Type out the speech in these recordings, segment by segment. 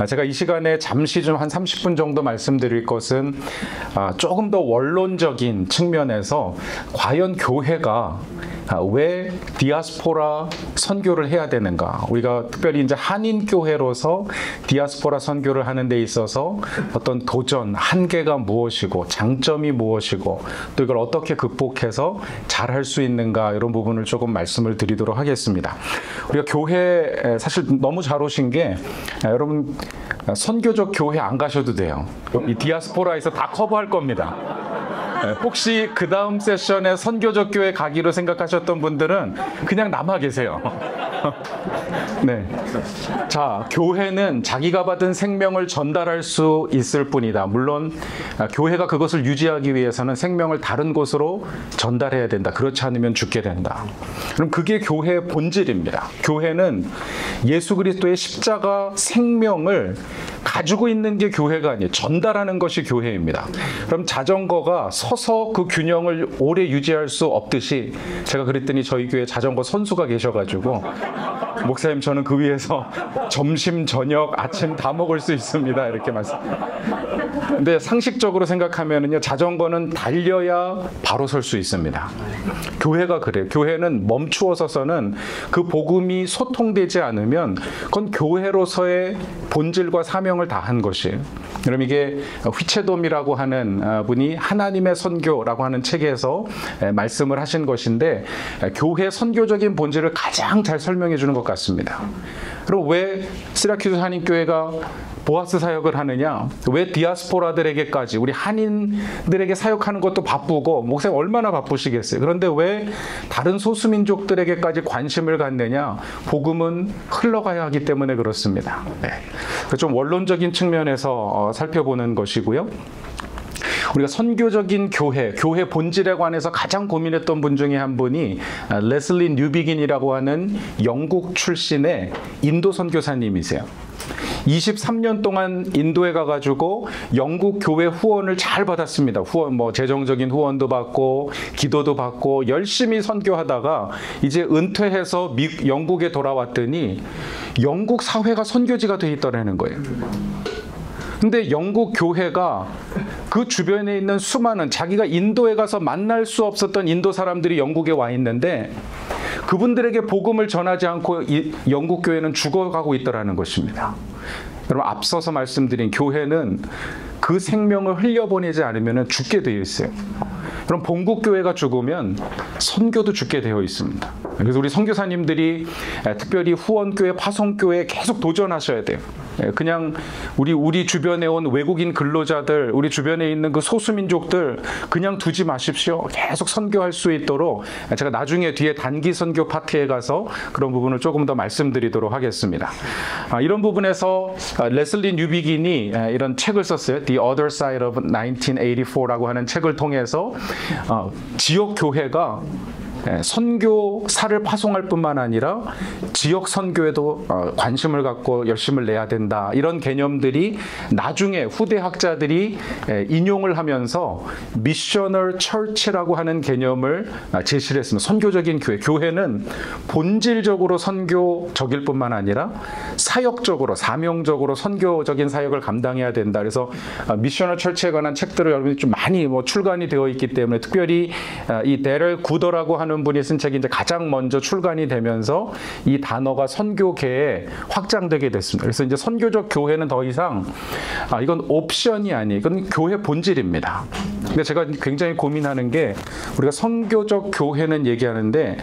제가 이 시간에 잠시 좀 한 30분 정도 말씀드릴 것은 조금 더 원론적인 측면에서 과연 교회가 왜 디아스포라 선교를 해야 되는가? 우리가 특별히 이제 한인 교회로서 디아스포라 선교를 하는 데 있어서 어떤 도전, 한계가 무엇이고 장점이 무엇이고 또 이걸 어떻게 극복해서 잘할 수 있는가 이런 부분을 조금 말씀을 드리도록 하겠습니다. 우리가 교회 사실 너무 잘 오신 게 여러분 선교적 교회 안 가셔도 돼요. 이 디아스포라에서 다 커버할 겁니다. 혹시 그 다음 세션에 선교적 교회 가기로 생각하셨던 분들은 그냥 남아 계세요. 네. 자, 교회는 자기가 받은 생명을 전달할 수 있을 뿐이다. 물론 교회가 그것을 유지하기 위해서는 생명을 다른 곳으로 전달해야 된다. 그렇지 않으면 죽게 된다. 그럼 그게 교회의 본질입니다. 교회는 예수 그리스도의 십자가 생명을 가지고 있는 게 교회가 아니에요. 전달하는 것이 교회입니다. 그럼 자전거가 서서 그 균형을 오래 유지할 수 없듯이 제가 그랬더니 저희 교회 자전거 선수가 계셔가지고 목사님 저는 그 위에서 점심, 저녁, 아침 다 먹을 수 있습니다. 이렇게 말씀. 근데 상식적으로 생각하면은요, 자전거는 달려야 바로 설 수 있습니다. 교회가 그래요. 교회는 멈추어 서서는 그 복음이 소통되지 않으면 그건 교회로서의 본질과 사명을 다한 것이에요. 그럼 이게 휘체돔이라고 하는 분이 하나님의 선교라고 하는 책에서 말씀을 하신 것인데 교회 선교적인 본질을 가장 잘 설명해 주는 것 같습니다. 그럼 왜 시라큐스 한인교회가 보아스 사역을 하느냐? 왜 디아스포라들에게까지 우리 한인들에게 사역하는 것도 바쁘고 목사님 얼마나 바쁘시겠어요? 그런데 왜 다른 소수민족들에게까지 관심을 갖느냐? 복음은 흘러가야 하기 때문에 그렇습니다. 네. 좀 원론적인 측면에서 살펴보는 것이고요. 우리가 선교적인 교회 본질에 관해서 가장 고민했던 분 중에 한 분이 레슬리 뉴비긴이라고 하는 영국 출신의 인도 선교사님이세요. 23년 동안 인도에 가가지고 영국 교회 후원을 잘 받았습니다. 후원, 재정적인 후원도 받고, 기도도 받고, 열심히 선교하다가 이제 은퇴해서 영국에 돌아왔더니 영국 사회가 선교지가 돼 있더라는 거예요. 근데 영국 교회가 그 주변에 있는 수많은 자기가 인도에 가서 만날 수 없었던 인도 사람들이 영국에 와 있는데 그분들에게 복음을 전하지 않고 영국 교회는 죽어가고 있더라는 것입니다. 여러분 앞서서 말씀드린 교회는 그 생명을 흘려보내지 않으면 죽게 되어 있어요. 그럼 본국 교회가 죽으면 선교도 죽게 되어 있습니다. 그래서 우리 선교사님들이 특별히 후원교회, 파송교회에 계속 도전하셔야 돼요. 그냥 우리 주변에 온 외국인 근로자들, 우리 주변에 있는 그 소수민족들 그냥 두지 마십시오. 계속 선교할 수 있도록 제가 나중에 뒤에 단기 선교 파트에 가서 그런 부분을 조금 더 말씀드리도록 하겠습니다. 이런 부분에서 레슬리 뉴비긴이 이런 책을 썼어요. The Other Side of 1984라고 하는 책을 통해서 지역 교회가 선교사를 파송할 뿐만 아니라 지역 선교에도 관심을 갖고 열심을 내야 된다. 이런 개념들이 나중에 후대 학자들이 인용을 하면서 미셔널 처치라고 하는 개념을 제시를 했습니다. 선교적인 교회. 교회는 본질적으로 선교적일 뿐만 아니라 사역적으로, 사명적으로 선교적인 사역을 감당해야 된다. 그래서 미셔널 처치에 관한 책들을 여러분이 좀 많이 출간이 되어 있기 때문에 특별히 이 데럴 구더라고 하는 분이 쓴 책이 이제 가장 먼저 출간이 되면서 이 단어가 선교계에 확장되게 됐습니다. 그래서 이제 선교적 교회는 더 이상 이건 옵션이 아니에요. 이건 교회 본질입니다. 근데 제가 굉장히 고민하는 게 우리가 선교적 교회는 얘기하는데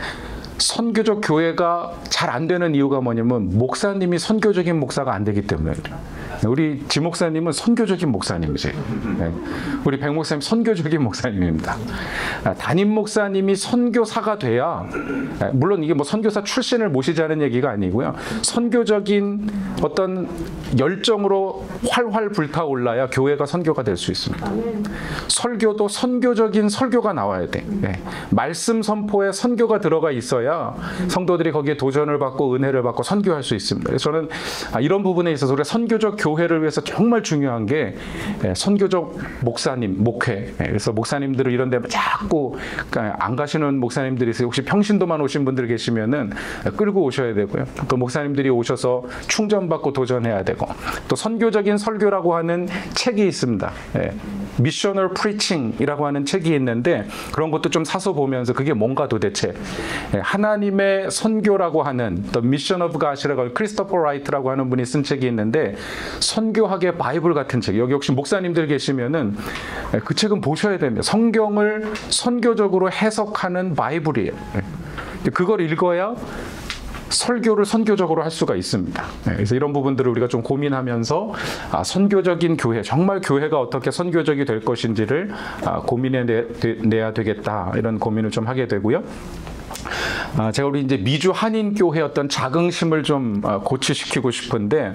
선교적 교회가 잘 안 되는 이유가 뭐냐면 목사님이 선교적인 목사가 안 되기 때문에 우리 지 목사님은 선교적인 목사님이세요. 우리 백 목사님 선교적인 목사님입니다. 담임 목사님이 선교사가 돼야 물론 이게 선교사 출신을 모시자는 얘기가 아니고요. 선교적인 어떤 열정으로 활활 불타올라야 교회가 선교가 될 수 있습니다. 설교도 선교적인 설교가 나와야 돼. 말씀 선포에 선교가 들어가 있어야 성도들이 거기에 도전을 받고 은혜를 받고 선교할 수 있습니다. 그래서 저는 이런 부분에 있어서 우리가 선교적 교회를 위해서 정말 중요한 게 선교적 목사님, 목회. 그래서 목사님들을 이런 데 자꾸 안 가시는 목사님들이 있어요. 혹시 평신도만 오신 분들 계시면은 끌고 오셔야 되고요. 또 목사님들이 오셔서 충전받고 도전해야 되고, 또 선교적인 설교라고 하는 책이 있습니다. 미셔널 프리칭이라고 하는 책이 있는데 그런 것도 좀 사서 보면서 그게 뭔가 도대체 하나님의 선교라고 하는 The Mission of God이라고 하는 크리스토퍼 라이트라고 하는 분이 쓴 책이 있는데 선교학의 바이블 같은 책. 여기 혹시 목사님들 계시면은 그 책은 보셔야 됩니다. 성경을 선교적으로 해석하는 바이블이에요. 그걸 읽어야 설교를 선교적으로 할 수가 있습니다. 그래서 이런 부분들을 우리가 좀 고민하면서 선교적인 교회, 정말 교회가 어떻게 선교적이 될 것인지를 고민해내야 되겠다, 이런 고민을 좀 하게 되고요. 제가 우리 이제 미주 한인교회 어떤 자긍심을 좀 고취시키고 싶은데,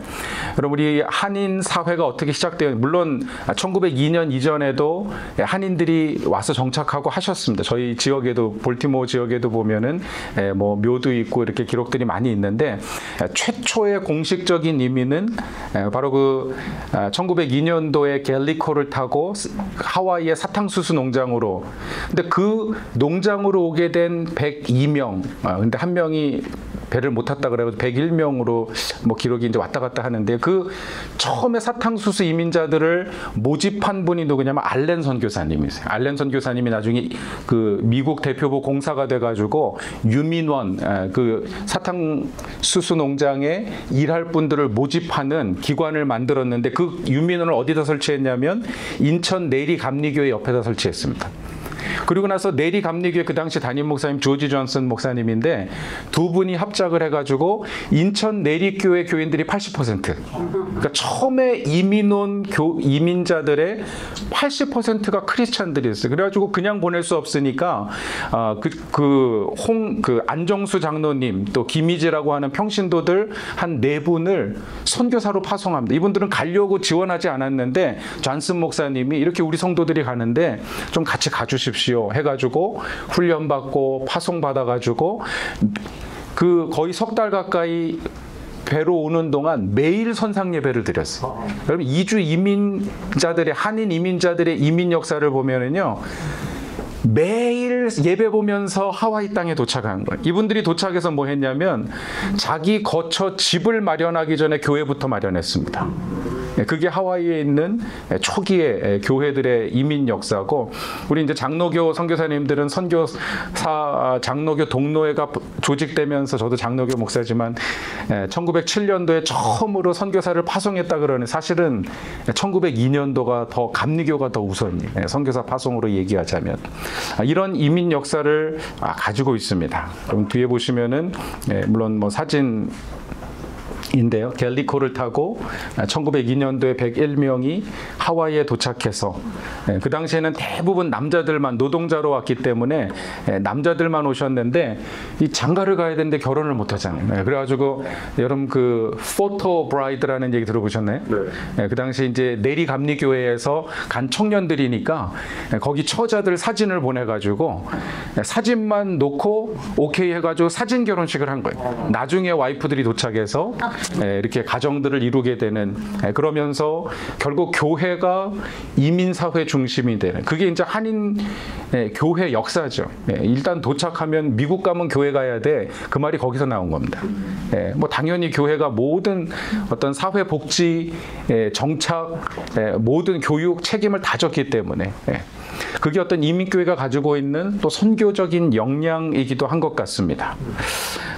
여러분 우리 한인 사회가 어떻게 시작되었는지, 물론 1902년 이전에도 한인들이 와서 정착하고 하셨습니다. 저희 지역에도, 볼티모어 지역에도 보면은 뭐 묘도 있고 이렇게 기록들이 많이 있는데, 최초의 공식적인 이민은 바로 그 1902년도에 갤리코를 타고 하와이의 사탕수수 농장으로, 근데 그 농장으로 오게 된 102명, 근데 한 명이 배를 못 탔다 그래서 101명으로 뭐 기록이 이제 왔다 갔다 하는데, 그 처음에 사탕수수 이민자들을 모집한 분이 누구냐면 알렌 선교사님이세요. 알렌 선교사님이 나중에 그 미국 대표부 공사가 돼가지고 유민원, 그 사탕수수 농장에 일할 분들을 모집하는 기관을 만들었는데, 그 유민원을 어디다 설치했냐면 인천 내리감리교회 옆에다 설치했습니다. 그리고 나서 내리감리교회 그 당시 담임 목사님 조지 존슨 목사님인데, 두 분이 합작을 해가지고 인천 내리교회 교인들이 80%. 그러니까 처음에 이민 온 이민자들의 80%가 크리스찬들이었어요. 그래가지고 그냥 보낼 수 없으니까 안정수 장로님, 또 김희지라고 하는 평신도들 한 4분을 선교사로 파송합니다. 이분들은 가려고 지원하지 않았는데 존슨 목사님이 이렇게 우리 성도들이 가는데 좀 같이 가주십시오 해가지고 훈련받고 파송받아가지고 그 거의 석 달 가까이 배로 오는 동안 매일 선상 예배를 드렸어요. 여러분 이주 이민자들의, 한인 이민자들의 이민 역사를 보면은요, 매일 예배 보면서 하와이 땅에 도착한 거예요. 이분들이 도착해서 뭐 했냐면 자기 거처 집을 마련하기 전에 교회부터 마련했습니다. 그게 하와이에 있는 초기의 교회들의 이민 역사고, 우리 이제 장로교 선교사님들은 선교사 장로교 동로회가 조직되면서, 저도 장로교 목사지만 1907년도에 처음으로 선교사를 파송했다 그러는, 사실은 1902년도가 더 감리교가 더 우선이에요. 선교사 파송으로 얘기하자면 이런 이민 역사를 가지고 있습니다. 그럼 뒤에 보시면은 물론 뭐 사진 인데요. 갤리코를 타고 1902년도에 101명이 하와이에 도착해서, 그 당시에는 대부분 남자들만 노동자로 왔기 때문에 남자들만 오셨는데, 이 장가를 가야 되는데 결혼을 못 하잖아요. 그래가지고 여러분 그 포토 브라이드라는 얘기 들어보셨나요? 네. 그 당시 이제 내리감리교회에서 간 청년들이니까 거기 처자들 사진을 보내가지고 사진만 놓고 오케이 해가지고 사진 결혼식을 한 거예요. 나중에 와이프들이 도착해서 이렇게 가정들을 이루게 되는, 그러면서 결국 교회가 이민사회 중심이 되는, 그게 이제 한인 교회 역사죠. 일단 도착하면 미국 가면 교회 가야 돼, 그 말이 거기서 나온 겁니다. 뭐 당연히 교회가 모든 어떤 사회복지, 정착, 모든 교육 책임을 다 졌기 때문에 그게 어떤 이민교회가 가지고 있는 또 선교적인 역량이기도 한 것 같습니다.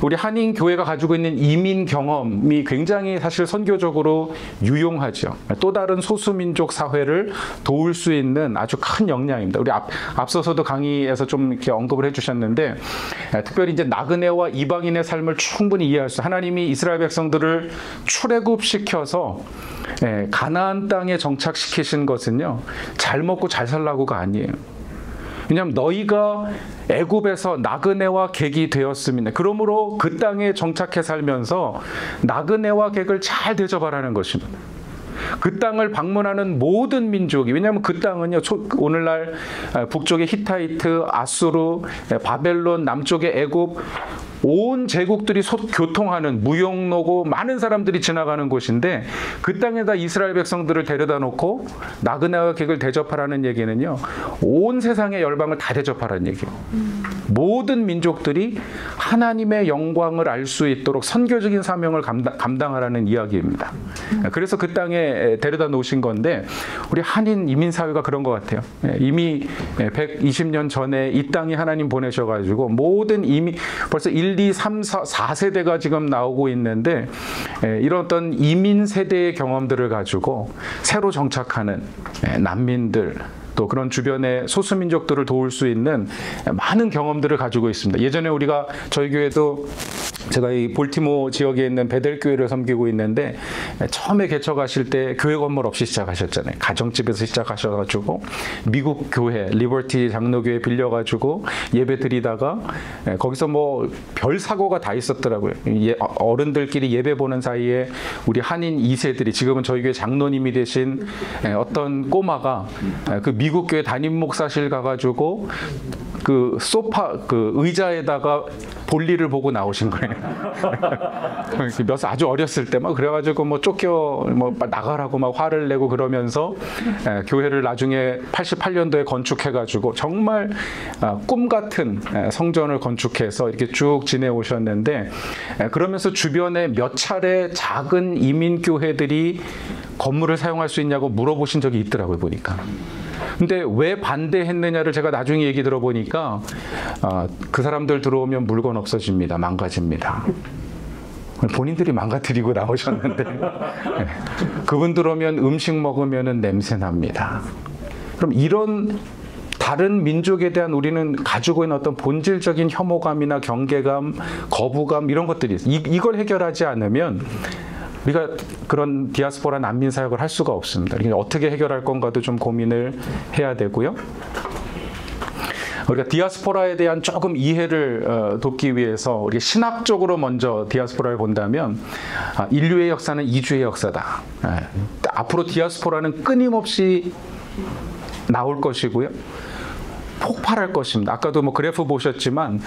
우리 한인교회가 가지고 있는 이민 경험이 굉장히 사실 선교적으로 유용하죠. 또 다른 소수민족 사회를 도울 수 있는 아주 큰 역량입니다. 우리 앞서서도 강의에서 좀 이렇게 언급을 해주셨는데, 특별히 이제 나그네와 이방인의 삶을 충분히 이해할 수, 하나님이 이스라엘 백성들을 출애굽시켜서 가나안 땅에 정착시키신 것은요, 잘 먹고 잘 살라고가 아니에요. 왜냐하면 너희가 애굽에서 나그네와 객이 되었음이네. 그러므로 그 땅에 정착해 살면서 나그네와 객을 잘 대접하라는 것입니다. 그 땅을 방문하는 모든 민족이, 왜냐하면 그 땅은요, 오늘날 북쪽의 히타이트, 아수르, 바벨론, 남쪽의 애굽, 온 제국들이 교통하는 무역로고 많은 사람들이 지나가는 곳인데 그 땅에다 이스라엘 백성들을 데려다 놓고 나그네와 객을 대접하라는 얘기는요, 온 세상의 열방을 다 대접하라는 얘기예요. 모든 민족들이 하나님의 영광을 알 수 있도록 선교적인 사명을 감당하라는 이야기입니다. 그래서 그 땅에 데려다 놓으신 건데 우리 한인 이민사회가 그런 것 같아요. 이미 120년 전에 이 땅에 하나님 보내셔가지고 모든 이미 벌써 1, 2, 3, 4세대가 지금 나오고 있는데 이런 어떤 이민 세대의 경험들을 가지고 새로 정착하는 난민들, 또 그런 주변의 소수민족들을 도울 수 있는 많은 경험들을 가지고 있습니다. 예전에 우리가 저희 교회도 제가 이 볼티모 지역에 있는 베델교회를 섬기고 있는데 처음에 개척하실 때 교회 건물 없이 시작하셨잖아요. 가정집에서 시작하셔가지고 미국 교회 리버티 장로교회 빌려가지고 예배 드리다가 거기서 뭐 별 사고가 다 있었더라고요. 어른들끼리 예배 보는 사이에 우리 한인 2세들이 지금은 저희 교회 장로님이 되신 어떤 꼬마가 그 미국 교회 담임 목사실 가가지고 그 소파 그 의자에다가 볼일을 보고 나오신 거예요. 아주 어렸을 때 막 그래가지고 뭐 쫓겨 뭐 나가라고 막 화를 내고 그러면서 교회를 나중에 88년도에 건축해가지고 정말 꿈 같은 성전을 건축해서 이렇게 쭉 지내오셨는데 그러면서 주변에 몇 차례 작은 이민 교회들이 건물을 사용할 수 있냐고 물어보신 적이 있더라고요, 보니까. 근데 왜 반대했느냐를 제가 나중에 얘기 들어보니까 그 사람들 들어오면 물건 없어집니다. 망가집니다. 본인들이 망가뜨리고 나오셨는데 그분들 오면 음식 먹으면 냄새 납니다. 그럼 이런 다른 민족에 대한 우리는 가지고 있는 어떤 본질적인 혐오감이나 경계감, 거부감 이런 것들이 있어요. 이걸 해결하지 않으면 우리가 그런 디아스포라 난민 사역을 할 수가 없습니다. 어떻게 해결할 건가도 좀 고민을 해야 되고요. 우리가 디아스포라에 대한 조금 이해를 돕기 위해서 우리가 신학적으로 먼저 디아스포라를 본다면 인류의 역사는 이주의 역사다. 앞으로 디아스포라는 끊임없이 나올 것이고요. 폭발할 것입니다. 아까도 뭐 그래프 보셨지만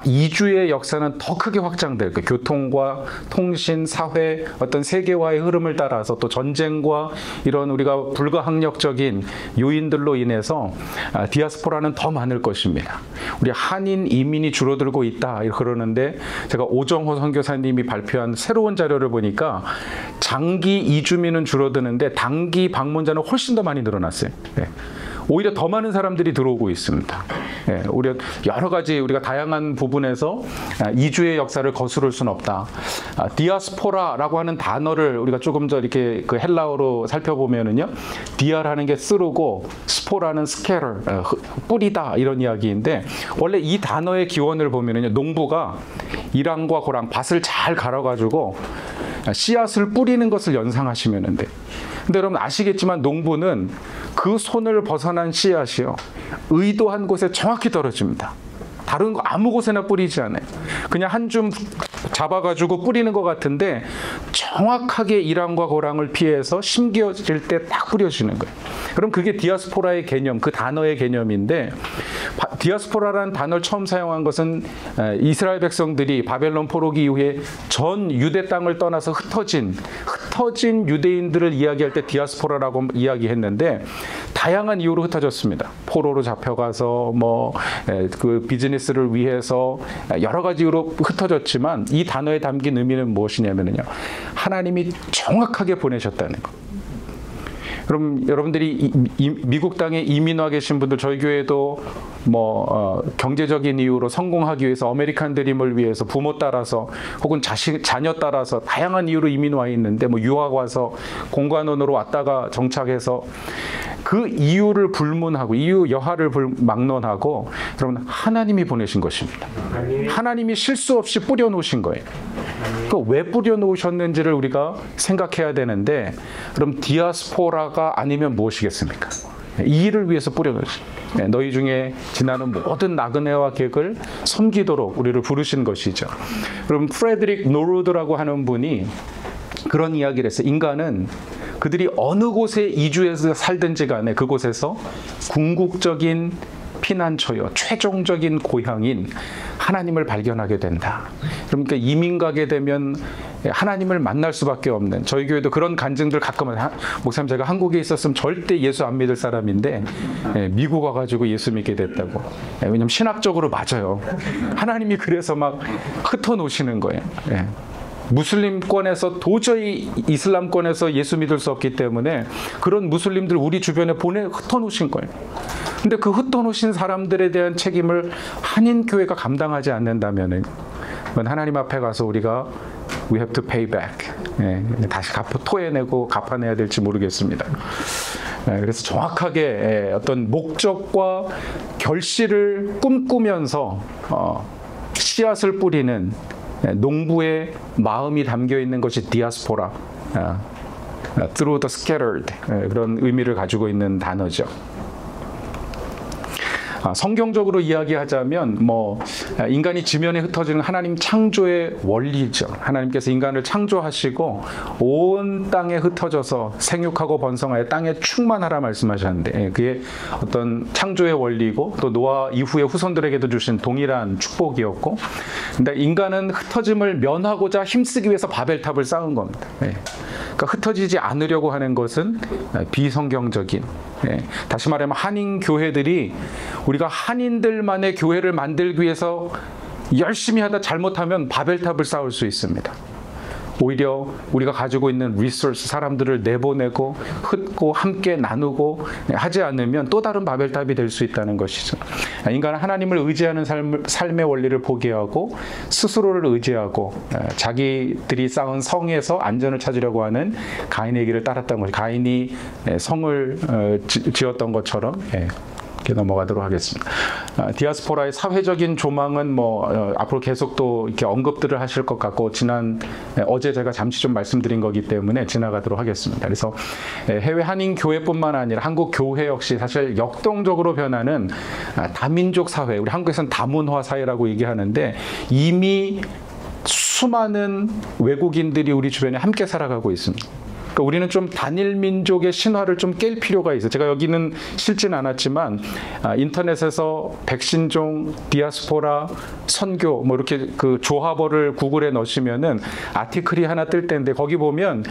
이주의 역사는 더 크게 확장될 거예요. 교통과 통신, 사회, 어떤 세계화의 흐름을 따라서 또 전쟁과 이런 우리가 불가항력적인 요인들로 인해서 디아스포라는 더 많을 것입니다. 우리 한인 이민이 줄어들고 있다 그러는데 제가 오정호 선교사님이 발표한 새로운 자료를 보니까 장기 이주민은 줄어드는데 단기 방문자는 훨씬 더 많이 늘어났어요. 네. 오히려 더 많은 사람들이 들어오고 있습니다. 오히려 여러 가지 우리가 다양한 부분에서 이주의 역사를 거스를 수는 없다. 디아스포라라고 하는 단어를 우리가 조금 더 이렇게 그 헬라어로 살펴보면은요, 디아라는 게 쓰르고 스포라는 스케럴, 뿌리다 이런 이야기인데 원래 이 단어의 기원을 보면은요, 농부가 이랑과 고랑 밭을 잘 갈아가지고 씨앗을 뿌리는 것을 연상하시면 돼. 근데 여러분 아시겠지만 농부는 그 손을 벗어난 씨앗이요, 의도한 곳에 정확히 떨어집니다. 다른 거 아무 곳에나 뿌리지 않아요. 그냥 한 줌 잡아가지고 뿌리는 것 같은데 정확하게 이랑과 고랑을 피해서 심겨질 때 딱 뿌려지는 거예요. 그럼 그게 디아스포라의 개념, 그 단어의 개념인데, 디아스포라라는 단어를 처음 사용한 것은 이스라엘 백성들이 바벨론 포로기 이후에 전 유대 땅을 떠나서 흩어진 유대인들을 이야기할 때 디아스포라라고 이야기했는데 다양한 이유로 흩어졌습니다. 포로로 잡혀가서 그 비즈니스를 위해서 여러 가지 이유로 흩어졌지만 이 단어에 담긴 의미는 무엇이냐면요, 하나님이 정확하게 보내셨다는 거. 그럼 여러분들이 미국 땅에 이민 와 계신 분들, 저희 교회도 경제적인 이유로 성공하기 위해서, 아메리칸 드림을 위해서 부모 따라서 혹은 자녀 따라서 다양한 이유로 이민 와 있는데 유학 와서 공관원으로 왔다가 정착해서 그 이유를 불문하고 이유 여하를 막론하고 여러분 하나님이 보내신 것입니다. 하나님이 실수 없이 뿌려놓으신 거예요. 왜 뿌려놓으셨는지를 우리가 생각해야 되는데, 그럼 디아스포라가 아니면 무엇이겠습니까? 이 일을 위해서 뿌려놓으신, 너희 중에 지나는 모든 나그네와 객을 섬기도록 우리를 부르신 것이죠. 그럼 프레드릭 노르드라고 하는 분이 그런 이야기를 했어요. 인간은 그들이 어느 곳에 이주해서 살든지 간에 그곳에서 궁극적인 피난처요, 최종적인 고향인 하나님을 발견하게 된다. 그러니까 이민 가게 되면 하나님을 만날 수밖에 없는, 저희 교회도 그런 간증들 가끔은, 목사님 제가 한국에 있었으면 절대 예수 안 믿을 사람인데 미국 와가지고 예수 믿게 됐다고. 왜냐면 신학적으로 맞아요. 하나님이 그래서 막 흩어놓으시는 거예요. 무슬림권에서 도저히 이슬람권에서 예수 믿을 수 없기 때문에 그런 무슬림들 우리 주변에 흩어놓으신 거예요. 근데 그 흩어놓으신 사람들에 대한 책임을 한인교회가 감당하지 않는다면은 그건 하나님 앞에 가서 우리가 we have to pay back. 다시 토해내고 갚아내야 될지 모르겠습니다. 그래서 정확하게 어떤 목적과 결실을 꿈꾸면서 씨앗을 뿌리는 농부의 마음이 담겨 있는 것이 디아스포라, through the scattered, 그런 의미를 가지고 있는 단어죠. 성경적으로 이야기하자면 인간이 지면에 흩어지는 하나님 창조의 원리죠. 하나님께서 인간을 창조하시고 온 땅에 흩어져서 생육하고 번성하여 땅에 충만하라 말씀하셨는데, 그게 어떤 창조의 원리고 또 노아 이후의 후손들에게도 주신 동일한 축복이었고, 근데 인간은 흩어짐을 면하고자 힘쓰기 위해서 바벨탑을 쌓은 겁니다. 그러니까 흩어지지 않으려고 하는 것은 비성경적인, 다시 말하면 한인 교회들이 우리가 한인들만의 교회를 만들기 위해서 열심히 하다 잘못하면 바벨탑을 쌓을 수 있습니다. 오히려 우리가 가지고 있는 리소스, 사람들을 내보내고 흩고 함께 나누고 하지 않으면 또 다른 바벨탑이 될 수 있다는 것이죠. 인간은 하나님을 의지하는 삶의 원리를 포기하고 스스로를 의지하고 자기들이 쌓은 성에서 안전을 찾으려고 하는 가인의 길을 따랐던 것이, 가인이 성을 지었던 것처럼 이렇게 넘어가도록 하겠습니다. 디아스포라의 사회적인 조망은 앞으로 계속 또 이렇게 언급들을 하실 것 같고, 어제 제가 잠시 좀 말씀드린 거기 때문에 지나가도록 하겠습니다. 그래서 해외 한인 교회뿐만 아니라 한국 교회 역시 사실 역동적으로 변하는 다민족 사회, 우리 한국에서는 다문화 사회라고 얘기하는데, 이미 수많은 외국인들이 우리 주변에 함께 살아가고 있습니다. 그러니까 우리는 좀 단일 민족의 신화를 좀 깰 필요가 있어요. 제가 여기는 실진 않았지만 인터넷에서 백신종, 디아스포라, 선교 이렇게 그 조합어를 구글에 넣으시면은 아티클이 하나 뜰 텐데, 거기 보면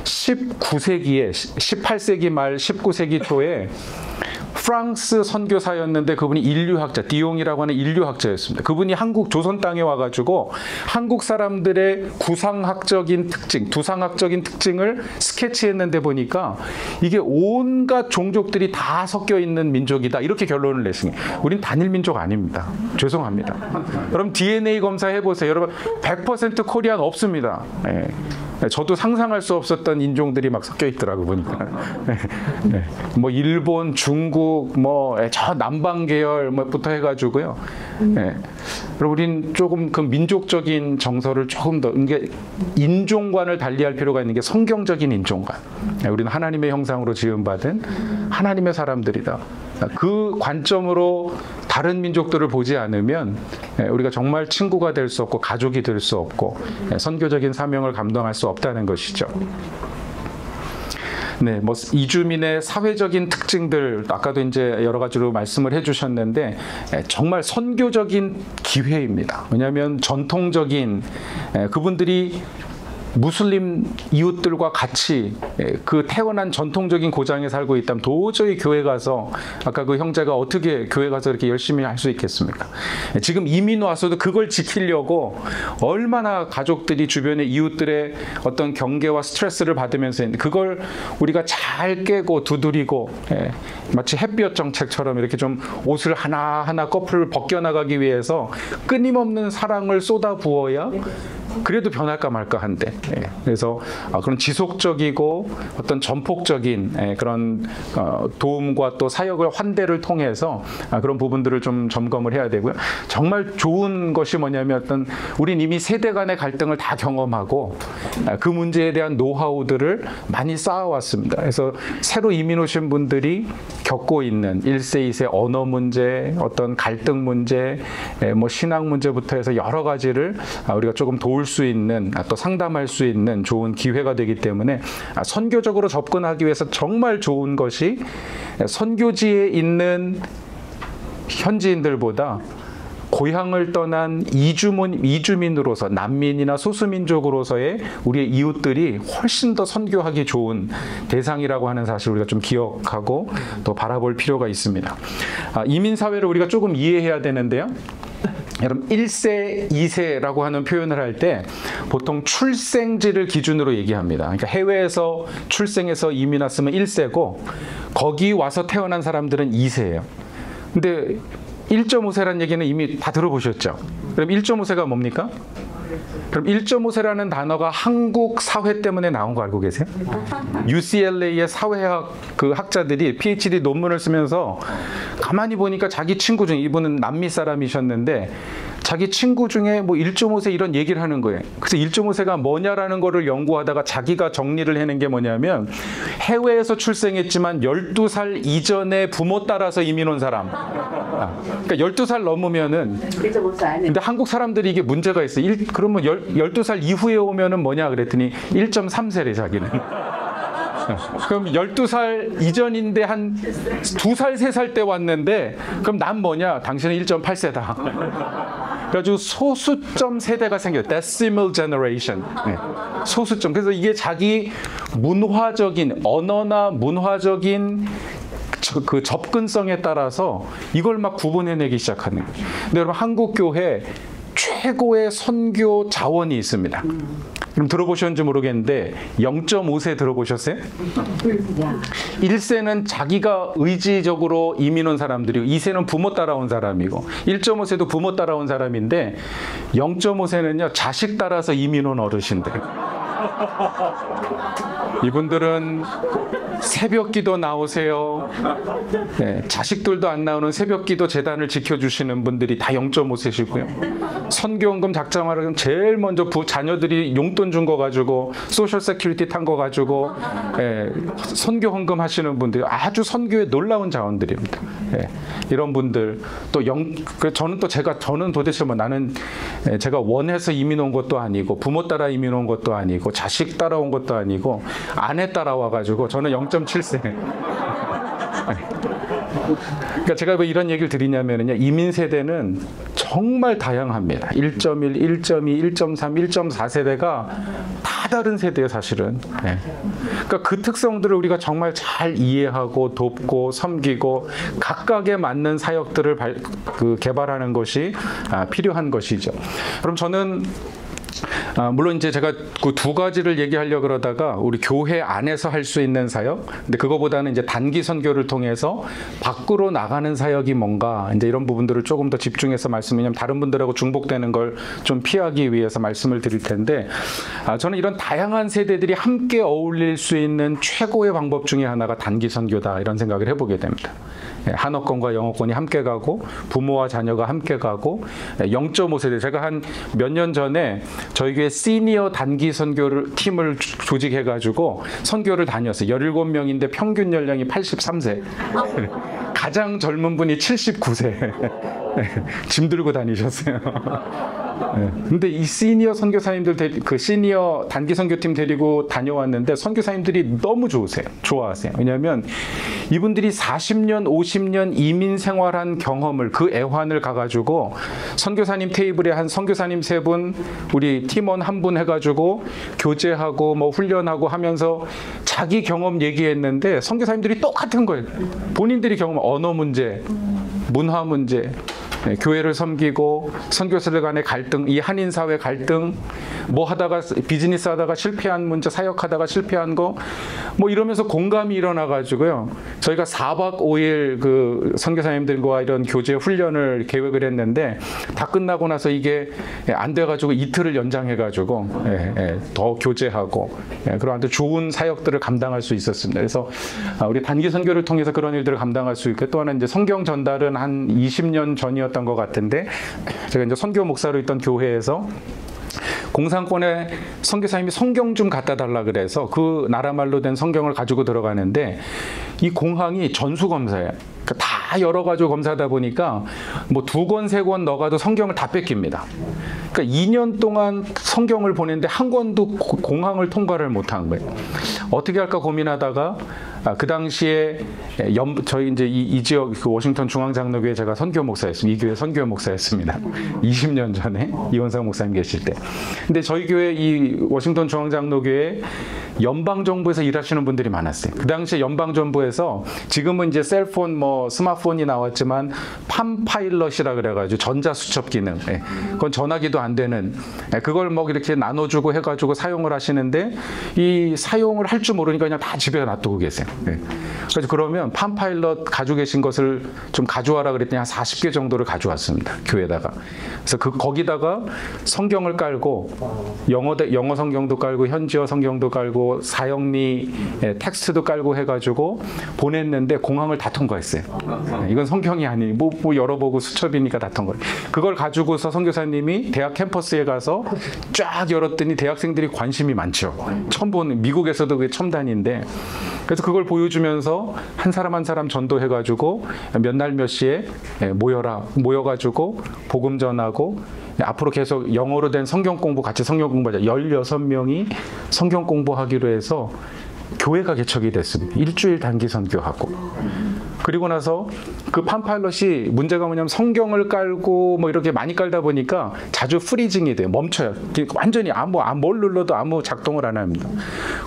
19세기에 18세기 말 19세기 초에 프랑스 선교사였는데 그분이 인류학자, 디옹이라고 하는 인류학자였습니다. 그분이 한국 조선 땅에 와가지고 한국 사람들의 구상학적인 특징, 두상학적인 특징을 스케치했는데 보니까 이게 온갖 종족들이 다 섞여 있는 민족이다, 이렇게 결론을 냈으니 우린 단일 민족 아닙니다. 죄송합니다. 여러분 DNA 검사해보세요. 여러분 100% 코리안 없습니다. 저도 상상할 수 없었던 인종들이 막 섞여 있더라고 보니까. 일본, 중국, 저 남방 계열부터 해가지고요. 그리고 우린 조금 그 민족적인 정서를 조금 더, 이게 인종관을 달리할 필요가 있는 게 성경적인 인종관. 우리는 하나님의 형상으로 지음받은 하나님의 사람들이다. 그 관점으로 다른 민족들을 보지 않으면 우리가 정말 친구가 될 수 없고 가족이 될 수 없고 선교적인 사명을 감당할 수 없다는 것이죠. 이주민의 사회적인 특징들 아까도 이제 여러 가지로 말씀을 해주셨는데, 정말 선교적인 기회입니다. 왜냐하면 전통적인 그분들이 무슬림 이웃들과 같이 그 태어난 전통적인 고장에 살고 있다면 도저히 교회 가서, 아까 그 형제가 어떻게 교회 가서 이렇게 열심히 할 수 있겠습니까? 지금 이민 와서도 그걸 지키려고 얼마나 가족들이 주변의 이웃들의 어떤 경계와 스트레스를 받으면서 있는데, 그걸 우리가 잘 깨고 두드리고 마치 햇볕 정책처럼 이렇게 좀 옷을 하나하나 커플을 벗겨나가기 위해서 끊임없는 사랑을 쏟아 부어야 그래도 변할까 말까 한데, 그래서 그런 지속적이고 어떤 전폭적인 그런 도움과 또 사역을 환대를 통해서 그런 부분들을 좀 점검을 해야 되고요. 정말 좋은 것이 뭐냐면, 우린 이미 세대 간의 갈등을 다 경험하고 그 문제에 대한 노하우들을 많이 쌓아왔습니다. 그래서 새로 이민 오신 분들이 겪고 있는 1세, 2세 언어 문제, 어떤 갈등 문제, 신앙 문제부터 해서 여러 가지를 우리가 조금 도울 수 있는, 또 상담할 수 있는 좋은 기회가 되기 때문에 선교적으로 접근하기 위해서 정말 좋은 것이 선교지에 있는 현지인들보다 고향을 떠난 이주민으로서 난민이나 소수민족으로서의 우리의 이웃들이 훨씬 더 선교하기 좋은 대상이라고 하는 사실을 우리가 좀 기억하고 또 바라볼 필요가 있습니다. 이민사회를 우리가 조금 이해해야 되는데요. 여러분 1세, 2세라고 하는 표현을 할 때 보통 출생지를 기준으로 얘기합니다. 그러니까 해외에서 출생해서 이민 왔으면 1세고 거기 와서 태어난 사람들은 2세예요. 근데 1.5세라는 얘기는 이미 다 들어보셨죠? 그럼 1.5세가 뭡니까? 그럼 1.5세라는 단어가 한국 사회 때문에 나온 거 알고 계세요? UCLA의 사회학 그 학자들이 PhD 논문을 쓰면서 가만히 보니까 자기 친구 중에, 이분은 남미 사람이셨는데 자기 친구 중에 뭐 1.5세 이런 얘기를 하는 거예요. 그래서 1.5세가 뭐냐라는 거를 연구하다가 자기가 정리를 해낸 게 뭐냐면 해외에서 출생했지만 12살 이전에 부모 따라서 이민 온 사람. 그러니까 12살 넘으면은, 근데 한국 사람들이 이게 문제가 있어요. 그러면 12살 이후에 오면은 뭐냐 그랬더니 1.3세래 자기는. 그럼 12살 이전인데 한 2살, 3살 때 왔는데 그럼 난 뭐냐? 당신은 1.8세다. 그래가지고 소수점 세대가 생겨요. Decimal generation. 네. 소수점. 그래서 이게 자기 문화적인, 언어나 문화적인 그 접근성에 따라서 이걸 막 구분해내기 시작하는 거예요. 근데 여러분 한국 교회 최고의 선교 자원이 있습니다. 그럼 들어보셨는지 모르겠는데 0.5세 들어보셨어요? 1세는 자기가 의지적으로 이민 온 사람들이고 2세는 부모 따라온 사람이고 1.5세도 부모 따라온 사람인데 0.5세는요 자식 따라서 이민 온 어르신들. 이분들은 새벽기도 나오세요. 네, 자식들도 안 나오는 새벽기도 재단을 지켜주시는 분들이 다 0.5세시고요. 선교원금 작정하려면 제일 먼저 자녀들이 용돈 준 거 가지고 소셜 세큐리티 탄 거 가지고 선교헌금 하시는 분들이 아주 선교에 놀라운 자원들입니다. 이런 분들 또 저는 도대체 뭐 나는 제가 원해서 이민 온 것도 아니고 부모 따라 이민 온 것도 아니고 자식 따라온 것도 아니고 아내 따라와 가지고 저는 0.7세. 그러니까 제가 왜 이런 얘기를 드리냐면요. 이민 세대는 정말 다양합니다. 1.1, 1.2, 1.3, 1.4세대가 다 다른 세대예요, 사실은. 네. 그러니까 그 특성들을 우리가 정말 잘 이해하고 돕고 섬기고 각각에 맞는 사역들을 개발하는 것이 필요한 것이죠. 그럼 저는 물론 이제 제가 그 두 가지를 얘기하려고 그러다가 우리 교회 안에서 할 수 있는 사역, 근데 그거보다는 이제 단기 선교를 통해서 밖으로 나가는 사역이 뭔가 이제 이런 부분들을 조금 더 집중해서 왜냐면 다른 분들하고 중복되는 걸 좀 피하기 위해서 말씀을 드릴 텐데, 저는 이런 다양한 세대들이 함께 어울릴 수 있는 최고의 방법 중에 하나가 단기 선교다 이런 생각을 해보게 됩니다. 한어권과 영어권이 함께 가고 부모와 자녀가 함께 가고 0.5세대 제가 한 몇 년 전에 저희 교회 시니어 단기 선교를 팀을 조직해가지고 선교를 다녔어요. 17명인데 평균 연령이 83세. 가장 젊은 분이 79세. 짐 들고 다니셨어요. 근데 이 시니어 선교사님들 그 시니어 단기 선교팀 데리고 다녀왔는데 선교사님들이 너무 좋아하세요. 왜냐하면 이분들이 40년, 50년 이민 생활한 경험을 그 애환을 가가지고 선교사님 테이블에 한 선교사님 3분, 우리 팀원 1분 해가지고 교제하고 뭐 훈련하고 하면서 자기 경험 얘기했는데 선교사님들이 똑같은 거예요. 본인들이 경험한 언어 문제, 문화 문제, 교회를 섬기고 선교사들 간의 갈등, 이 한인 사회 갈등, 뭐 하다가 비즈니스 하다가 실패한 문제, 사역하다가 실패한 거, 뭐 이러면서 공감이 일어나 가지고요. 저희가 4박 5일 그 선교사님들과 이런 교제 훈련을 계획을 했는데 다 끝나고 나서 이게 안 돼 가지고 이틀을 연장해 가지고 더 교제하고 그런 아주 좋은 사역들을 감당할 수 있었습니다. 그래서 우리 단기 선교를 통해서 그런 일들을 감당할 수 있고, 또 하나 이제 성경 전달은 한 20년 전이었던 것 같은데 제가 이제 선교 목사로 있던 교회에서 공산권에 선교사님이 성경 좀 갖다 달라 그래서 그 나라 말로 된 성경을 가지고 들어가는데 이 공항이 전수검사예요. 그러니까 다 열어가지고 검사하다 보니까 뭐 2권, 3권 넣어가도 성경을 다 뺏깁니다. 그러니까 2년 동안 성경을 보냈는데 한 권도 공항을 통과를 못한 거예요. 어떻게 할까 고민하다가 그 당시에 저희 이제 이 지역 그 워싱턴 중앙장로교회 제가 선교 목사였습니다. 이 교회 선교 목사였습니다. 20년 전에 이원상 목사님 계실 때. 근데 저희 교회 이 워싱턴 중앙장로교회 연방 정부에서 일하시는 분들이 많았어요. 그 당시에 연방 정부에서 지금은 이제 셀폰 뭐 스마트폰이 나왔지만 팜파일럿이라 그래가지고 전자수첩 기능, 그건 전화기도 안 되는, 그걸 뭐 이렇게 나눠주고 해가지고 사용을 하시는데 이 사용을 할 줄 모르니까 그냥 다 집에 놔두고 계세요. 그래서 그러면 팜파일럿 가지고 계신 것을 좀 가져와라 그랬더니 한 40개 정도를 가져왔습니다. 교회에다가. 그래서 거기다가 성경을 깔고 영어 성경도 깔고 현지어 성경도 깔고 사형리 텍스트도 깔고 해가지고 보냈는데 공항을 다 통과했어요. 이건 성경이 아니 뭐 열어보고 수첩이니까 다 통과해. 그걸 가지고서 선교사님이 대학 캠퍼스에 가서 쫙 열었더니 대학생들이 관심이 많죠. 처음 보는, 미국에서도 그게 첨단인데, 그래서 그걸 보여주면서 한 사람 한 사람 전도해가지고 몇 날 몇 시에 모여가지고 복음 전하고 앞으로 계속 영어로 된 성경 공부 같이 성경 공부하자. 16명이 성경 공부하기로 해서 교회가 개척이 됐습니다. 일주일 단기 선교하고. 그리고 나서 그 팜파일럿이 문제가 뭐냐면 성경을 깔고 뭐 이렇게 많이 깔다 보니까 자주 프리징이 돼요. 멈춰요. 완전히 뭘 눌러도 아무 작동을 안 합니다.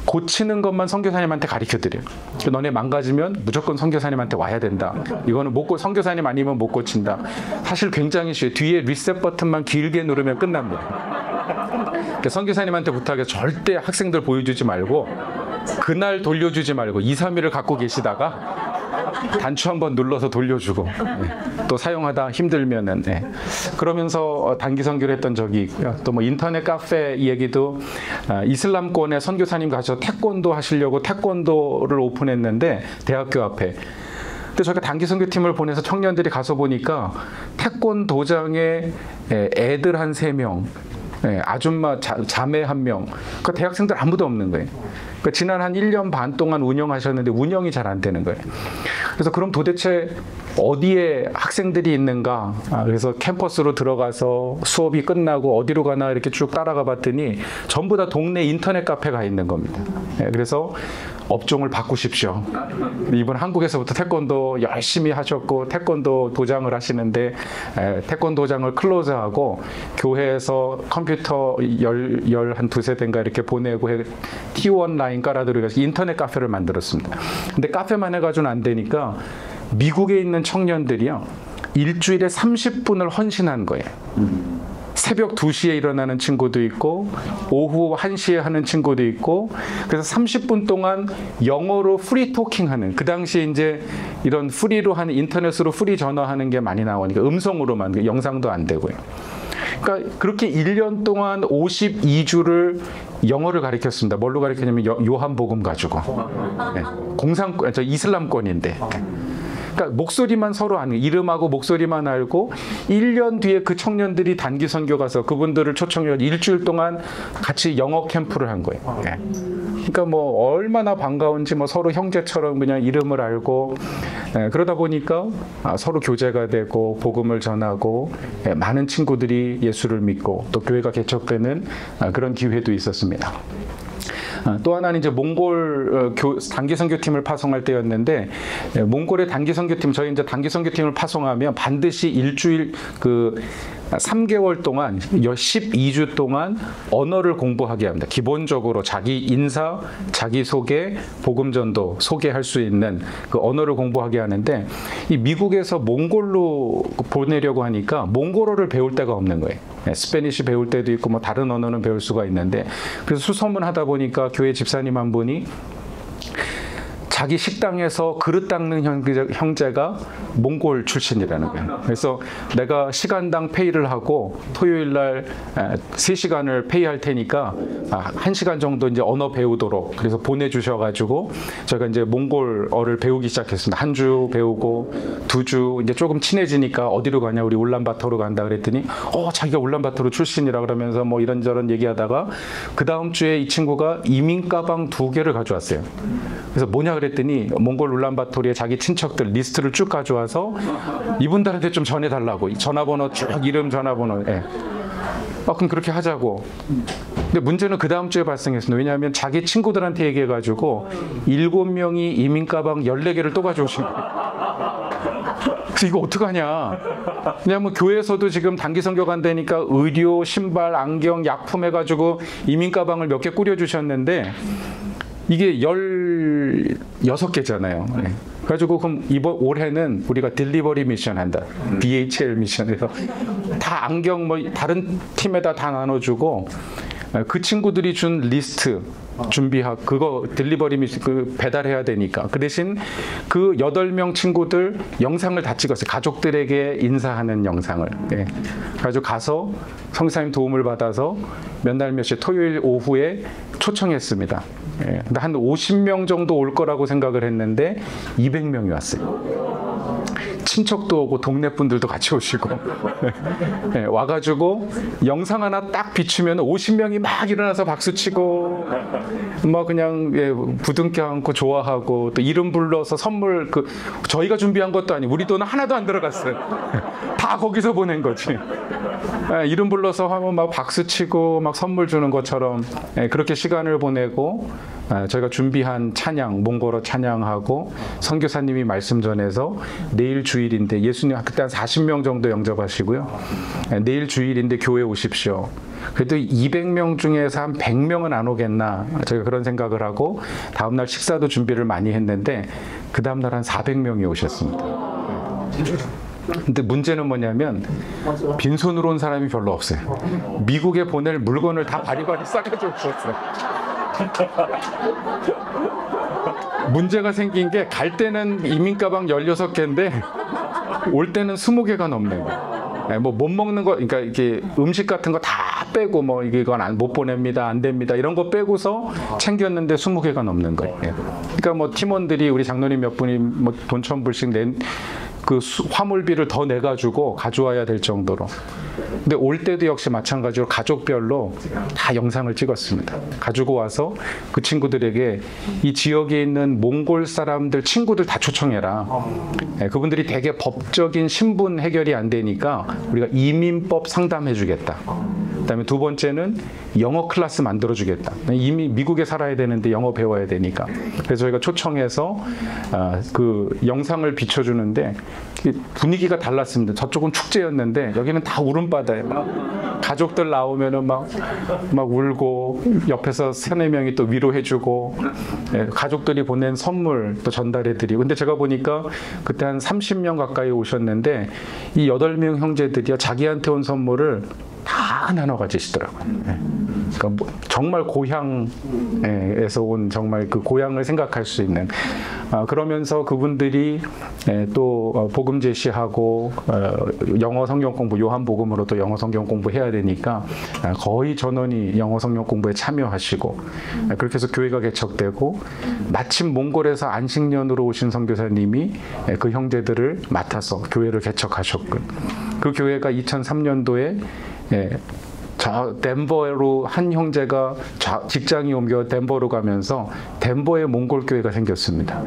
고치는 것만 선교사님한테 가르쳐 드려요. 너네 망가지면 무조건 선교사님한테 와야 된다. 이거는 선교사님 아니면 못 고친다. 사실 굉장히 쉬워요. 뒤에 리셋 버튼만 길게 누르면 끝납니다. 선교사님한테 부탁해 절대 학생들 보여주지 말고 그날 돌려주지 말고 2, 3일을 갖고 계시다가 단추 한번 눌러서 돌려주고 또 사용하다 힘들면은 그러면서 단기 선교를 했던 적이 있고요. 또 뭐 인터넷 카페 얘기도 이슬람권에 선교사님 가서 태권도 하시려고 태권도를 오픈했는데 대학교 앞에. 근데 저희가 단기 선교팀을 보내서 청년들이 가서 보니까 태권도장에 애들 한 3명, 아줌마 자매 1명, 그 대학생들 아무도 없는 거예요. 그러니까 지난 한 1년 반 동안 운영하셨는데 운영이 잘 안 되는 거예요. 그래서 그럼 도대체 어디에 학생들이 있는가? 그래서 캠퍼스로 들어가서 수업이 끝나고 어디로 가나 이렇게 쭉 따라가 봤더니 전부 다 동네 인터넷 카페가 있는 겁니다. 그래서 업종을 바꾸십시오. 이분 한국에서부터 태권도 열심히 하셨고 태권도 도장을 하시는데 태권도 도장을 클로즈하고 교회에서 컴퓨터 한 두세 대인가 이렇게 보내고 T1 라인 깔아드리고 인터넷 카페를 만들었습니다. 근데 카페만 해가지고는 안 되니까 미국에 있는 청년들이요, 일주일에 30분을 헌신한 거예요. 새벽 2시에 일어나는 친구도 있고 오후 1시에 하는 친구도 있고, 그래서 30분 동안 영어로 프리 토킹하는, 그 당시에 이제 이런 프리로 하는, 인터넷으로 프리 전화하는 게 많이 나오니까 음성으로만, 영상도 안 되고요. 그러니까 그렇게 1년 동안 52주를 영어를 가르쳤습니다. 뭘로 가르쳤냐면 요한복음 가지고. 이슬람권인데. 그러니까 목소리만 서로 아는, 이름하고 목소리만 알고 1년 뒤에 그 청년들이 단기 선교 가서 그분들을 초청해서 일주일 동안 같이 영어 캠프를 한 거예요. 그러니까 뭐 얼마나 반가운지, 뭐 서로 형제처럼 그냥 이름을 알고, 그러다 보니까 서로 교제가 되고 복음을 전하고 많은 친구들이 예수를 믿고 또 교회가 개척되는 그런 기회도 있었습니다. 또 하나는 이제 몽골 단기 선교팀을 파송할 때였는데, 몽골의 단기 선교팀, 저희 이제 단기 선교팀을 파송하면 반드시 일주일 3개월 동안 12주 동안 언어를 공부하게 합니다. 기본적으로 자기 인사, 자기 소개, 복음 전도 소개할 수 있는 그 언어를 공부하게 하는데, 이 미국에서 몽골로 보내려고 하니까 몽골어를 배울 데가 없는 거예요. 스페니쉬 배울 때도 있고 뭐 다른 언어는 배울 수가 있는데, 그래서 수소문하다 보니까 교회 집사님 한 분이 자기 식당에서 그릇 닦는 형제가 몽골 출신이라는 거예요. 그래서 내가 시간당 페이를 하고 토요일 날 3시간을 페이할 테니까 1시간 정도 이제 언어 배우도록 그래서 보내주셔가지고 제가 이제 몽골어를 배우기 시작했습니다. 한 주 배우고 2주 이제 조금 친해지니까 어디로 가냐, 우리 울란바토르 간다 그랬더니 자기가 울란바토르 출신이라 그러면서 뭐 이런저런 얘기하다가 그 다음 주에 이 친구가 이민 가방 2개를 가져왔어요. 그래서 뭐냐 그랬더니 몽골 울란바토르에 자기 친척들 리스트를 쭉 가져와서 이분들한테 좀 전해달라고, 전화번호 쭉, 이름 전화번호. 그럼 그렇게 하자고. 근데 문제는 그 다음 주에 발생했습니다. 왜냐하면 자기 친구들한테 얘기해가지고 7명이 이민 가방 14개를 또 가져오신 거예요. 그래서 이거 어떡하냐. 왜냐하면 교회에서도 지금 단기 선교 간다니까 의료, 신발, 안경, 약품 해가지고 이민 가방을 몇 개 꾸려주셨는데 이게 16개잖아요. 그래가지고 그럼 이번 올해는 우리가 딜리버리 미션 한다. DHL 미션에서 다 안경 뭐 다른 팀에다 다 나눠주고 그 친구들이 준 리스트 준비하고 그거 딜리버리 미션 그 배달해야 되니까 그 대신 그 8명 친구들 영상을 다 찍었어요. 가족들에게 인사하는 영상을. 예. 그래가지고 가서 성사님 도움을 받아서 몇 날 몇시 토요일 오후에 초청했습니다. 예. 근데 한 50명 정도 올 거라고 생각을 했는데 200명이 왔어요. 친척도 오고 동네 분들도 같이 오시고 네, 와가지고 영상 하나 딱 비추면 50명이 막 일어나서 박수치고 막 그냥 예, 부둥켜 안고 좋아하고 또 이름 불러서 선물 그 저희가 준비한 것도 아니고 우리 돈은 하나도 안 들어갔어요. 다 거기서 보낸 거지. 예, 이름 불러서 하면 막 박수치고 막 선물 주는 것처럼 예, 그렇게 시간을 보내고 저희가 준비한 찬양, 몽골어 찬양하고 선교사님이 말씀 전해서 내일 주일인데 예수님 그때 한 40명 정도 영접하시고요. 내일 주일인데 교회 오십시오. 그래도 200명 중에서 한 100명은 안 오겠나 제가 그런 생각을 하고 다음날 식사도 준비를 많이 했는데 그 다음날 한 400명이 오셨습니다. 근데 문제는 뭐냐면 빈손으로 온 사람이 별로 없어요. 미국에 보낼 물건을 다 바리바리 싸가지고 오셨어요. 문제가 생긴 게 갈 때는 이민 가방 16개인데 올 때는 20개가 넘는 거예요. 뭐 못 먹는 거 그러니까 이게 음식 같은 거 다 빼고 뭐 이건 못 보냅니다. 안 됩니다. 이런 거 빼고서 챙겼는데 20개가 넘는 거예요. 그러니까 뭐 팀원들이 우리 장로님 몇 분이 뭐 돈 1,000불씩 낸 그 화물비를 더 내가지고 가져와야 될 정도로. 근데 올 때도 역시 마찬가지로 가족별로 다 영상을 찍었습니다. 가지고 와서 그 친구들에게 이 지역에 있는 몽골 사람들 친구들 다 초청해라. 네, 그분들이 되게 법적인 신분 해결이 안 되니까 우리가 이민법 상담해 주겠다. 그다음에 두 번째는 영어 클래스 만들어 주겠다. 이미 미국에 살아야 되는데 영어 배워야 되니까. 그래서 저희가 초청해서 그 영상을 비춰주는데 분위기가 달랐습니다. 저쪽은 축제였는데 여기는 다 울음바다예요. 막 가족들 나오면은 막 울고 옆에서 3-4명이 또 위로해주고 가족들이 보낸 선물 또 전달해드리고. 근데 제가 보니까 그때 한 30명 가까이 오셨는데 이 8명 형제들이요 자기한테 온 선물을 다 나눠 가지시더라고요. 그러니까 뭐 정말 고향에서 온 정말 그 고향을 생각할 수 있는 그러면서 그분들이 또 복음 제시하고 영어 성경 공부 요한복음으로 또 영어 성경 공부해야 되니까 거의 전원이 영어 성경 공부에 참여하시고 그렇게 해서 교회가 개척되고 마침 몽골에서 안식년으로 오신 선교사님이 그 형제들을 맡아서 교회를 개척하셨고 그 교회가 2003년도에 저 덴버로 한 형제가 직장이 옮겨 덴버로 가면서 덴버에 몽골 교회가 생겼습니다.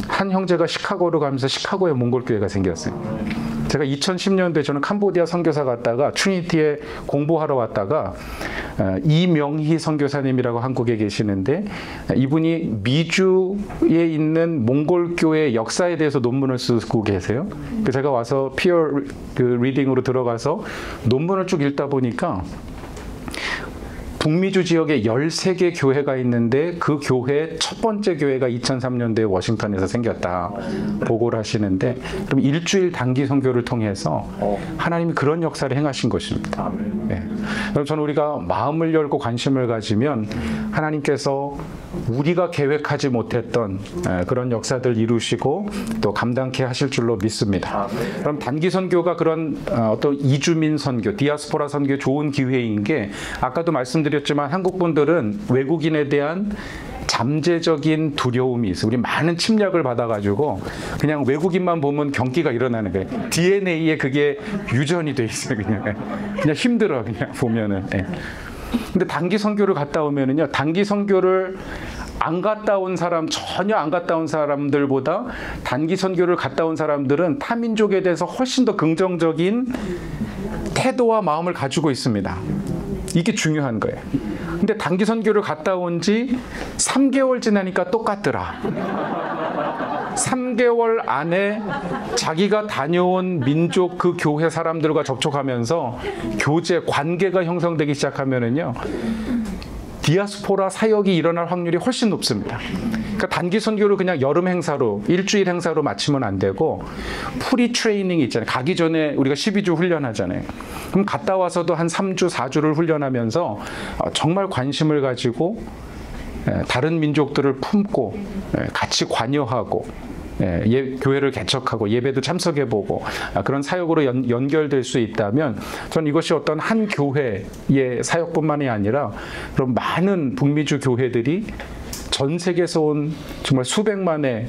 한 형제가 시카고로 가면서 시카고에 몽골 교회가 생겼어요. 제가 2010년도에 저는 캄보디아 선교사 갔다가 트리니티에 공부하러 왔다가 이명희 선교사님이라고 한국에 계시는데 이분이 미주에 있는 몽골 교회 역사에 대해서 논문을 쓰고 계세요. 그래서 제가 와서 피어 리딩으로 들어가서 논문을 쭉 읽다 보니까 북미주 지역에 13개 교회가 있는데 그 교회 첫 번째 교회가 2003년도에 워싱턴에서 생겼다 보고를 하시는데 그럼 일주일 단기 선교를 통해서 하나님이 그런 역사를 행하신 것입니다. 네. 그럼 저는 우리가 마음을 열고 관심을 가지면 하나님께서 우리가 계획하지 못했던 그런 역사들 이루시고 또 감당케 하실 줄로 믿습니다. 그럼 단기 선교가 그런 어떤 이주민 선교, 디아스포라 선교 좋은 기회인 게 아까도 말씀드렸지만 한국 분들은 외국인에 대한 잠재적인 두려움이 있어요. 우리 많은 침략을 받아가지고 그냥 외국인만 보면 경기가 일어나는 거예요. DNA에 그게 유전이 돼 있어요. 그냥 힘들어 그냥 보면은. 근데 단기 선교를 갔다 오면은요, 단기 선교를 안 갔다 온 사람, 전혀 안 갔다 온 사람들보다 단기 선교를 갔다 온 사람들은 타민족에 대해서 훨씬 더 긍정적인 태도와 마음을 가지고 있습니다. 이게 중요한 거예요. 근데 단기 선교를 갔다 온 지 3개월 지나니까 똑같더라. 3개월 안에 자기가 다녀온 민족 그 교회 사람들과 접촉하면서 교제, 관계가 형성되기 시작하면은요, 디아스포라 사역이 일어날 확률이 훨씬 높습니다. 그러니까 단기 선교를 그냥 여름 행사로, 일주일 행사로 마치면 안 되고, 프리 트레이닝이 있잖아요. 가기 전에 우리가 12주 훈련하잖아요. 그럼 갔다 와서도 한 3주, 4주를 훈련하면서 정말 관심을 가지고 다른 민족들을 품고 같이 관여하고 교회를 개척하고 예배도 참석해보고 그런 사역으로 연결될 수 있다면 저는 이것이 어떤 한 교회의 사역뿐만이 아니라 그런 많은 북미주 교회들이 전 세계에서 온 정말 수백만의,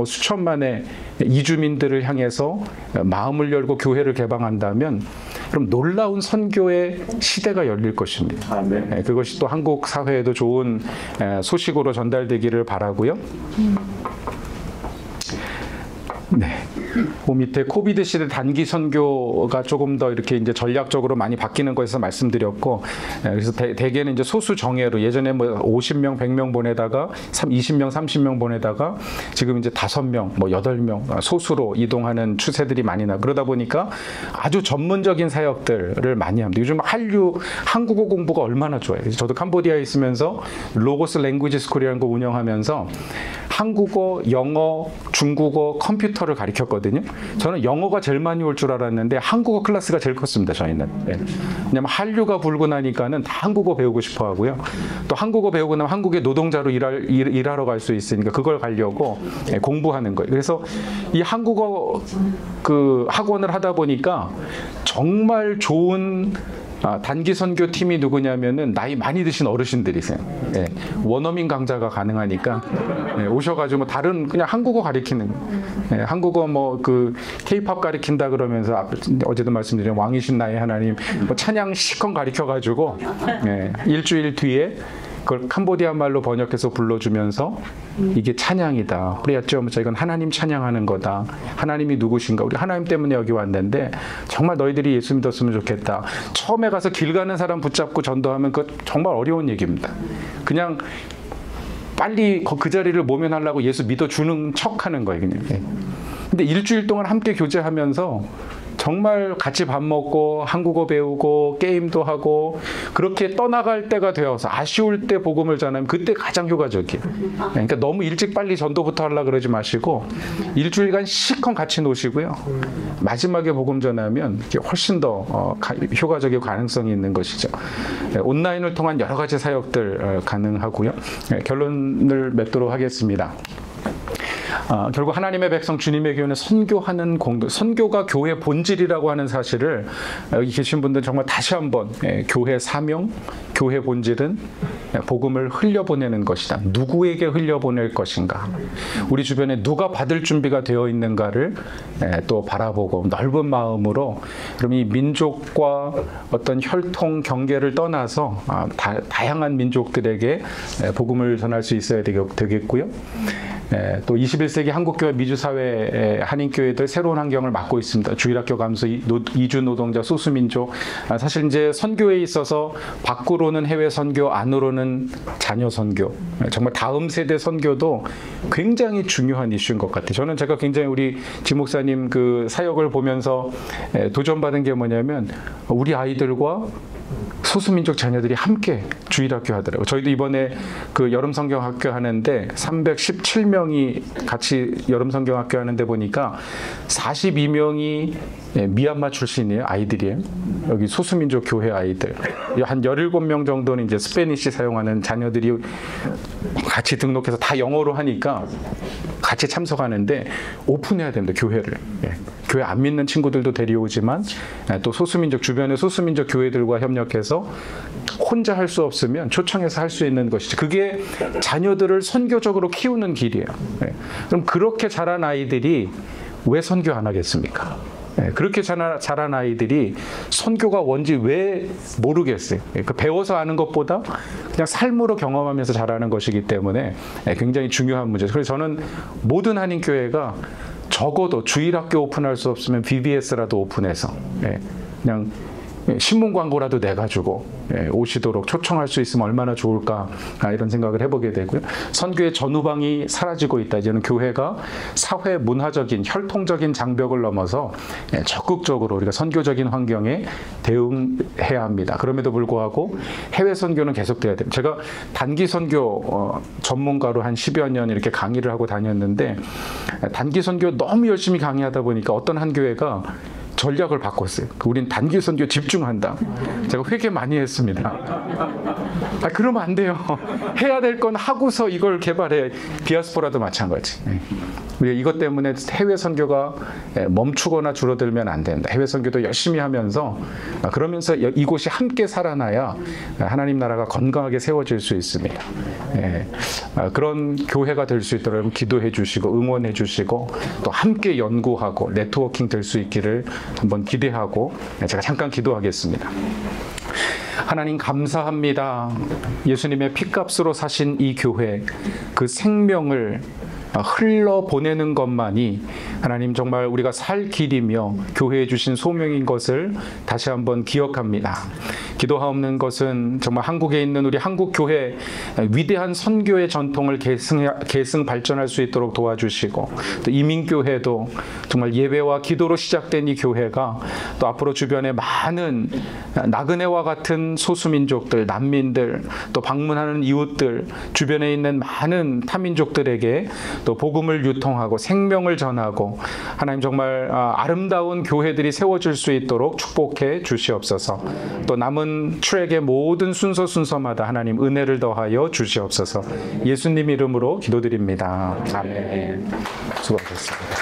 수천만의 이주민들을 향해서 마음을 열고 교회를 개방한다면 그럼 놀라운 선교의 시대가 열릴 것입니다. 아멘. 그것이 또 한국 사회에도 좋은 소식으로 전달되기를 바라고요. 네. 그 밑에 코비드 시대 단기 선교가 조금 더 이렇게 이제 전략적으로 많이 바뀌는 거에서 말씀드렸고, 그래서 대개는 이제 소수 정예로 예전에 뭐 50명, 100명 보내다가 20명, 30명 보내다가 지금 이제 5명, 8명 소수로 이동하는 추세들이 많이 나. 그러다 보니까 아주 전문적인 사역들을 많이 합니다. 요즘 한국어 공부가 얼마나 좋아요. 저도 캄보디아에 있으면서 로고스 랭귀지 스쿨이라는 거 운영하면서 한국어, 영어, 중국어, 컴퓨터를 가르쳤거든요. 저는 영어가 제일 많이 올 줄 알았는데 한국어 클래스가 제일 컸습니다, 저희는. 왜냐면 한류가 불고 나니까는 다 한국어 배우고 싶어 하고요. 또 한국어 배우고 나면 한국의 노동자로 일하러 갈 수 있으니까 그걸 가려고 공부하는 거예요. 그래서 이 한국어 그 학원을 하다 보니까 정말 좋은 단기 선교 팀이 누구냐면은 나이 많이 드신 어르신들이세요. 원어민 강좌가 가능하니까 오셔가지고 뭐 다른 그냥 한국어 가리키는 한국어 뭐 그 K-팝 가리킨다 그러면서 어제도 말씀드린 왕이신 나의 하나님 뭐 찬양 시컨 가리켜가지고 일주일 뒤에 그걸 캄보디아 말로 번역해서 불러주면서 이게 찬양이다. 그래야죠. 이건 하나님 찬양하는 거다. 하나님이 누구신가? 우리 하나님 때문에 여기 왔는데 정말 너희들이 예수 믿었으면 좋겠다. 처음에 가서 길 가는 사람 붙잡고 전도하면 그거 정말 어려운 얘기입니다. 그냥 빨리 그 자리를 모면하려고 예수 믿어주는 척하는 거예요. 그냥. 근데 일주일 동안 함께 교제하면서 정말 같이 밥 먹고 한국어 배우고 게임도 하고 그렇게 떠나갈 때가 되어서 아쉬울 때 복음을 전하면 그때 가장 효과적이에요. 그러니까 너무 일찍 빨리 전도부터 하려고 그러지 마시고 일주일간 시컨 같이 노시고요. 마지막에 복음 전하면 훨씬 더 효과적이고 가능성이 있는 것이죠. 온라인을 통한 여러 가지 사역들 가능하고요. 결론을 맺도록 하겠습니다. 결국 하나님의 백성 주님의 교회는 선교하는 공동, 선교가 교회 본질이라고 하는 사실을 여기 계신 분들 정말 다시 한번 교회 사명, 교회 본질은 복음을 흘려보내는 것이다. 누구에게 흘려보낼 것인가? 우리 주변에 누가 받을 준비가 되어 있는가를 또 바라보고 넓은 마음으로 그럼 이 민족과 어떤 혈통, 경계를 떠나서 다양한 민족들에게 복음을 전할 수 있어야 되겠고요. 또 21세기 한국교회 미주사회 한인교회들 새로운 환경을 맡고 있습니다. 주일학교 감소, 이주 노동자, 소수민족. 사실 이제 선교에 있어서 밖으로는 해외 선교, 안으로는 자녀 선교. 정말 다음 세대 선교도 굉장히 중요한 이슈인 것 같아요. 저는 제가 굉장히 우리 지 목사님 그 사역을 보면서 도전받은 게 뭐냐면 우리 아이들과 소수민족 자녀들이 함께 주일학교 하더라고요. 저희도 이번에 그 여름성경학교 하는데 317명이 같이 여름성경학교 하는데 보니까 42명이 미얀마 출신이에요. 아이들이에요. 여기 소수민족 교회 아이들. 한 17명 정도는 이제 스페니시 사용하는 자녀들이 같이 등록해서 다 영어로 하니까 같이 참석하는데 오픈해야 됩니다. 교회를. 교회 안 믿는 친구들도 데려오지만 또 소수민족 주변의 소수민족 교회들과 협력해서 혼자 할 수 없으면 초청해서 할 수 있는 것이죠. 그게 자녀들을 선교적으로 키우는 길이에요. 그럼 그렇게 자란 아이들이 왜 선교 안 하겠습니까? 그렇게 자란 아이들이 선교가 뭔지 왜 모르겠어요. 배워서 아는 것보다 그냥 삶으로 경험하면서 자라는 것이기 때문에 굉장히 중요한 문제죠. 그래서 저는 모든 한인교회가 적어도 주일학교 오픈할 수 없으면 VBS라도 오픈해서 그냥 신문 광고라도 내가지고 오시도록 초청할 수 있으면 얼마나 좋을까 이런 생각을 해보게 되고요. 선교의 전후방이 사라지고 있다. 이제는 교회가 사회 문화적인 혈통적인 장벽을 넘어서 적극적으로 우리가 선교적인 환경에 대응해야 합니다. 그럼에도 불구하고 해외 선교는 계속돼야 됩니다. 제가 단기 선교 전문가로 한 10여 년 이렇게 강의를 하고 다녔는데 단기 선교 너무 열심히 강의하다 보니까 어떤 한 교회가 전략을 바꿨어요. 우린 단기 선교 집중한다. 제가 회개 많이 했습니다. 그러면 안 돼요. 해야 될 건 하고서 이걸 개발해. 디아스포라도 마찬가지. 우리 이것 때문에 해외 선교가 멈추거나 줄어들면 안 된다. 해외 선교도 열심히 하면서 그러면서 이곳이 함께 살아나야 하나님 나라가 건강하게 세워질 수 있습니다. 그런 교회가 될 수 있도록 기도해 주시고 응원해 주시고 또 함께 연구하고 네트워킹 될 수 있기를 한번 기대하고 제가 잠깐 기도하겠습니다. 하나님 감사합니다. 예수님의 피값으로 사신 이 교회, 그 생명을 흘러보내는 것만이 하나님 정말 우리가 살 길이며 교회에 주신 소명인 것을 다시 한번 기억합니다. 기도하옵는 것은 정말 한국에 있는 우리 한국교회 위대한 선교의 전통을 계승 발전할 수 있도록 도와주시고 또 이민교회도 정말 예배와 기도로 시작된 이 교회가 또 앞으로 주변에 많은 나그네와 같은 소수민족들, 난민들, 또 방문하는 이웃들, 주변에 있는 많은 타민족들에게 또 복음을 유통하고 생명을 전하고 하나님 정말 아름다운 교회들이 세워질 수 있도록 축복해 주시옵소서. 또 남은 트랙의 모든 순서마다 하나님 은혜를 더하여 주시옵소서. 예수님 이름으로 기도드립니다. 아멘. 수고하셨습니다.